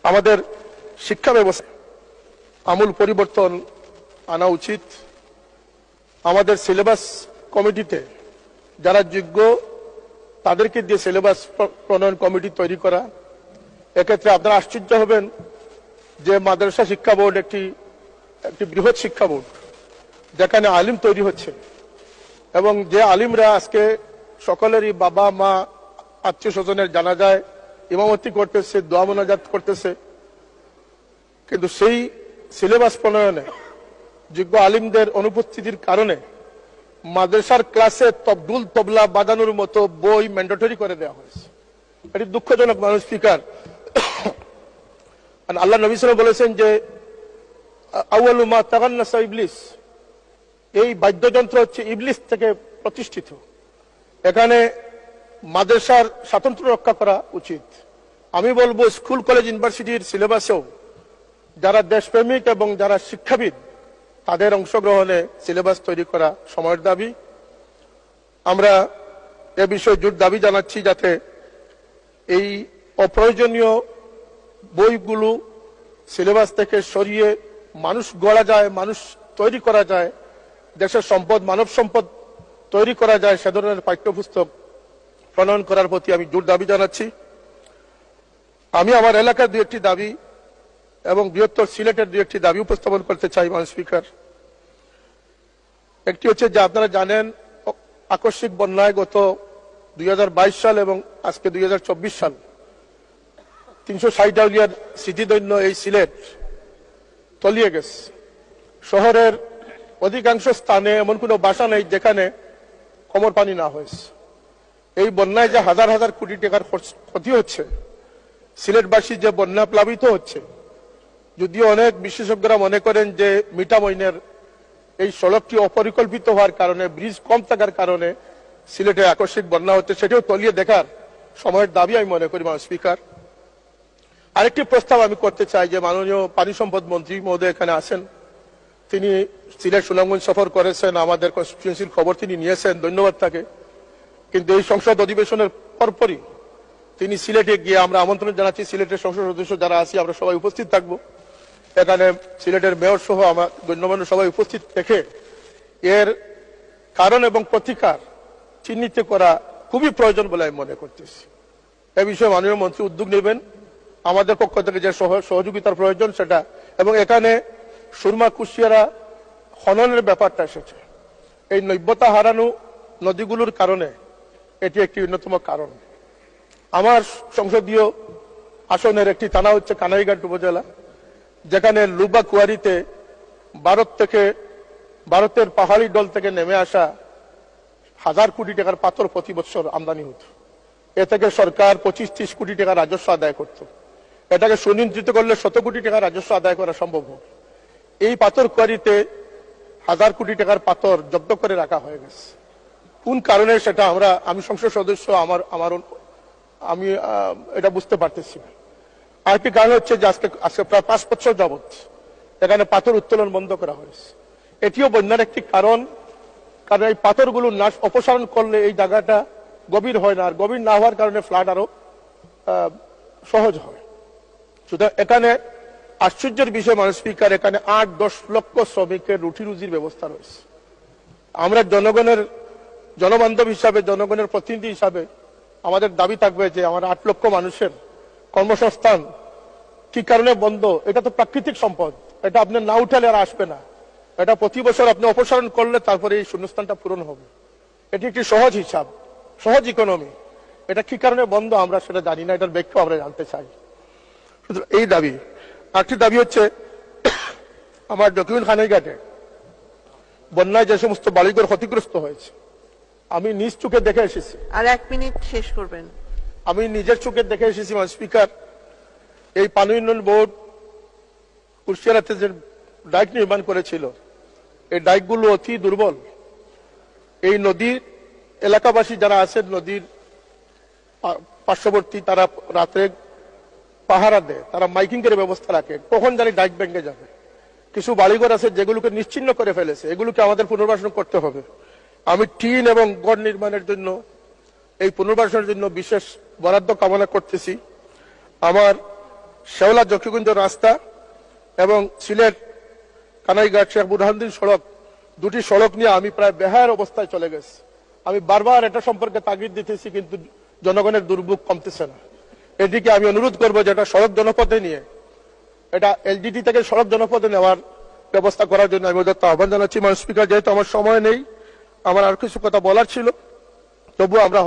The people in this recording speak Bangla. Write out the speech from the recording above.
আমাদের শিক্ষা ব্যবস্থা আমূল পরিবর্তন আনা উচিত। আমাদের সিলেবাস কমিটিতে যারা যোগ্য তাদেরকে দিয়ে সিলেবাস প্রণয়ন কমিটি তৈরি করা। এক্ষেত্রে আপনারা আশ্চর্য হবেন যে মাদ্রাসা শিক্ষা বোর্ড একটি বৃহৎ শিক্ষা বোর্ড, যেখানে আলিম তৈরি হচ্ছে এবং যে আলিমরা আজকে সকলেরই বাবা মা আত্মীয় স্বজনের জানাজায় ইমামতি করতেছে, দোয়া মোনাজাত করতেছে, কিন্তু সেই সিলেবাস প্রণয়নে যোগ্য আলিমদের অনুপস্থিতির কারণে মাদ্রাসার ক্লাসে তবদুল তবলা বাজানোর মতো বই ম্যান্ডেটরি করে দেওয়া হয়েছে। এটি দুঃখজনক মানুষ স্পিকার। আল্লাহ নবী সাল্লাল্লাহু বলেছেন যে আউয়ালু মা তাগান্নাসা ইবলিস, এই বাদ্যযন্ত্র হচ্ছে ইবলিস থেকে প্রতিষ্ঠিত। এখানে মাদ্রাসার স্বাতন্ত্র্য রক্ষা করা উচিত। আমি বলবো স্কুল কলেজ ইউনিভার্সিটির সিলেবাসেও যারা দেশপ্রেমিক এবং যারা শিক্ষাবিদ তাদের অংশগ্রহণে সিলেবাস তৈরি করা সময়ের দাবি। আমরা এ বিষয়ে জোর দাবি জানাচ্ছি যাতে এই অপ্রয়োজনীয় বইগুলো সিলেবাস থেকে সরিয়ে মানুষ গড়া যায়, মানুষ তৈরি করা যায়, দেশের সম্পদ মানব সম্পদ তৈরি করা যায়, সে ধরনের পাঠ্যপুস্তক প্রণয়ন করার প্রতি আমি জোর দাবি জানাচ্ছি। আমি আমার এলাকার দু একটি দাবি এবং বৃহত্তর সিলেটের দু একটি দাবি উপস্থাপন করতে চাই মাননীয় স্পিকার। একটি হচ্ছে যে আপনারা জানেন আকস্মিক বন্যায় গত 2022 সাল এবং আজকে 2024 সাল 360 আউলিয়ার স্মৃতিধন্য এই সিলেট তলিয়ে গেছে। শহরের অধিকাংশ স্থানে এমন কোনো বাসা নেই যেখানে কোমর পানি না হয়েছে। এই বন্যায় যে হাজার হাজার কোটি টাকার ক্ষতি হচ্ছে, সিলেটবাসী যে বন্যা প্লাবিত হচ্ছে, যদিও অনেক বিশেষজ্ঞরা মনে করেন যে মিঠামইনের এই সড়কটি অপরিকল্পিত হওয়ার কারণে, ব্রিজ কম থাকার কারণে সিলেটে আকস্মিক বন্যা হচ্ছে, সেটাও তলিয়ে দেখার সময়ের দাবি আমি মনে করি মাননীয় স্পিকার। আরেকটি প্রস্তাব আমি করতে চাই যে মাননীয় পানি সম্পদ মন্ত্রী মহোদয় এখানে আছেন, তিনি সিলেট সুনামগঞ্জ সফর করেছেন, আমাদের কনস্টিটিউয়েন্সির খবর তিনি নিয়েছেন, ধন্যবাদ তাকে। কিন্তু এই সংসদ অধিবেশনের পরপরই তিনি সিলেটে গিয়ে, আমরা আমন্ত্রণ জানাচ্ছি সিলেটের সংসদ সদস্য যারা আছি আমরা সবাই উপস্থিত থাকবো, এখানে সিলেটের মেয়র সহ আমার গণ্যমান্য সবাই উপস্থিত থেকে এর কারণ এবং প্রতিকার চিহ্নিত করা খুবই প্রয়োজন বলে আমি মনে করতেছি। এ বিষয়ে মাননীয় মন্ত্রী উদ্যোগ নেবেন, আমাদের পক্ষ থেকে যে সহযোগিতার প্রয়োজন সেটা। এবং এখানে সুরমা কুশিয়ারা খননের ব্যাপারটা এসেছে, এই নৈবতা হারানো নদীগুলোর কারণে এটি একটি অন্যতম কারণ। আমার সংসদীয় আসনের একটি থানা হচ্ছে কানাইঘাট উপজেলা, যেখানে লুবা কুয়ারিতে ভারতের পাহাড়ি দল থেকে নেমে আসা 1000 কোটি টাকার পাথর প্রতি বছর আমদানি হতো। এ থেকে সরকার 25-30 কোটি টাকা রাজস্ব আদায় করত। এটাকে সুনিয়ন্ত্রিত করলে 100 কোটি টাকা রাজস্ব আদায় করা সম্ভব হবে। এই পাথর কুয়ারিতে 1000 কোটি টাকার পাথর জব্দ করে রাখা হয়ে গেছে। কোন কারণে সেটা আমি সংসদ সদস্য আমি এটা বুঝতে পারতেছি না। আরেকটি কারণ হচ্ছে যে আজকে প্রায় 5 বছর যাবৎ এখানে পাথর উত্তোলন বন্ধ করা হয়েছে। এটিও বন্যার একটি কারণ, কারণ এই পাথরগুলো অপসারণ করলে এই জায়গাটা গভীর হয় না, আর গভীর না হওয়ার কারণে ফ্লাড আরো সহজ হয়। সুতরাং এখানে আশ্চর্যের বিষয় মাননীয় স্পিকার, এখানে 8-10 লক্ষ শ্রমিকের রুটি রুজির ব্যবস্থা রয়েছে। আমরা জনবান্ধব হিসাবে, জনগণের প্রতিনিধি হিসাবে আমাদের দাবি থাকবে যে আমার 8 লক্ষ মানুষের কর্মসংস্থান কি কারণে বন্ধ? এটা তো প্রাকৃতিক সম্পদ, এটা আপনি না উঠালে আর আসবে না। এটা প্রতি বছর আপনি অপসারণ করলে তারপরে এই শূন্যস্থানটা পূরণ হবে। এটি একটি সহজ হিসাব, সহজ ইকোনমি। এটা কি কারণে বন্ধ আমরা সেটা জানি না, এটার ব্যাখ্যা আমরা জানতে চাই। এই দাবি। আরেকটি দাবি হচ্ছে আমার ডকুমেন্ট খানাইঘাটে বন্যায় যে সমস্ত বাড়িঘর ক্ষতিগ্রস্ত হয়েছে, আমি নিজ চোখে দেখে এসেছি। আর 1 মিনিট শেষ করবেন। আমি নিজের চোখে দেখে এসেছি মাননীয় স্পিকার, এই পানি উন্নয়ন বোর্ড কুশিয়ারাতে যে ডাইক নির্মাণ করেছিল, এই ডাইকগুলো অতি দুর্বল। এই নদীর এলাকাবাসী যারা আছেন নদীর পার্শ্ববর্তী, তারা রাত্রে পাহারা দেয়, তারা মাইকিং করে ব্যবস্থা রাখে, কখন জানি ডাইক ভেঙে যাবে। কিছু বাড়িঘর আছে যেগুলোকে নিশ্চিহ্ন করে ফেলেছে, এগুলোকে আমাদের পুনর্বাসন করতে হবে। আমি টিন এবং গড় নির্মাণের জন্য, এই পুনর্বাসনের জন্য বিশেষ বরাদ্দ কামনা করতেছি। আমার শেওলা জকিগঞ্জ রাস্তা এবং সিলেট কানাইঘাট শেখ বুরহানুদ্দিন সড়ক, দুটি সড়ক নিয়ে আমি প্রায় বেহায়ের অবস্থায় চলে গেছি। আমি বারবার এটা সম্পর্কে তাগিদ দিতেছি, কিন্তু জনগণের দুর্ভোগ কমতেছে না। এদিকে আমি অনুরোধ করবো যে এটা সড়ক জনপথে নিয়ে, এটা এলডিটি থেকে সড়ক জনপথে নেওয়ার ব্যবস্থা করার জন্য আমি ওদের আহ্বান জানাচ্ছি। স্পিকার, যেহেতু আমার সময় নেই, আমার আর কিছু কথা বলার ছিল, তবুও আমরা